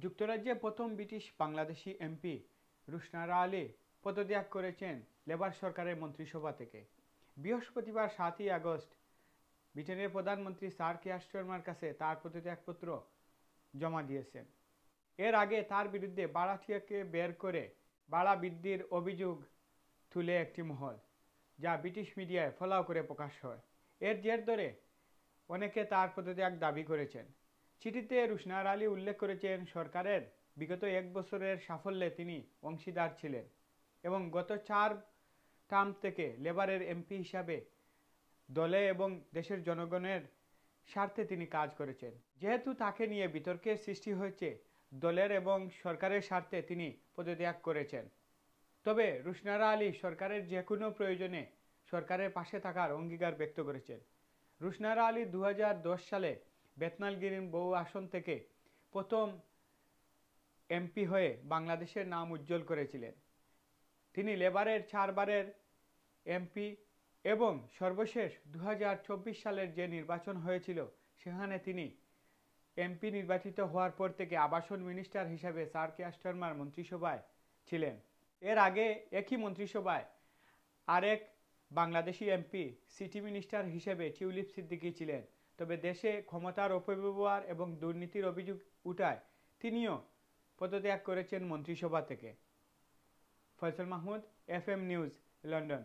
যুক্তরাজ্যে প্রথম British Bangladeshi MP Rushnara Ali পদত্যাগ করেছেন লেবার সরকারের মন্ত্রিসভা থেকে। বৃহস্পতিবার 7ই আগস্ট ব্রিটেনের প্রধানমন্ত্রী স্যার কিয়ার স্টারমার কাছে তার পদত্যাগপত্র জমা দিয়েছেন। এর আগে তার বিরুদ্ধে ভাড়া থেকে বের করে ভাড়া বৃদ্ধির অভিযোগ তুলে একটি মহল, যা ব্রিটিশ মিডিয়ায় ফলাও করে প্রকাশ হয়। এর জের ধরে অনেকে তার পদত্যাগ দাবি করেছেন। চিঠিতে রুশনারা আলী উল্লেখ করেছেন, সরকারের বিগত 1 বছরের সাফল্যে তিনি অংশীদার ছিলেন এবং গত 4 টার্ম থেকে লেবারের এমপি হিসাবে দলে এবং দেশের জনগণের স্বার্থে তিনি কাজ করেছেন। যেহেতু তাকে নিয়ে বিতর্কের সৃষ্টি হয়েছে, দলের এবং সরকারের স্বার্থে তিনি পদত্যাগ করেছেন। তবে রুশনারা আলী সরকারের যে কোনো প্রয়োজনে সরকারের পাশে থাকার অঙ্গীকার ব্যক্ত করেছেন। রুশনারা আলী 2010 সালে বেতনাল গ্রিন বহু আসন থেকে প্রথম এমপি হয়ে বাংলাদেশের নাম উজ্জ্বল করেছিলেন। তিনি লেবারের 4 বারের এমপি এবং সর্বশেষ 2024 সালের যে নির্বাচন হয়েছিল সেখানে তিনি এমপি নির্বাচিত হওয়ার পর থেকে আবাসন মিনিস্টার হিসাবে স্যার কিয়ার স্টারমার মন্ত্রিসভায় ছিলেন। এর আগে একই মন্ত্রিসভায় আরেক বাংলাদেশি এমপি সিটি মিনিস্টার হিসেবে টিউলিপ সিদ্দিকী ছিলেন। তবে দেশে ক্ষমতার অপব্যবহার এবং দুর্নীতির অভিযোগ উঠায় তিনিও পদত্যাগ করেছেন মন্ত্রিসভা থেকে। Faisal Mahmud, FM news, London.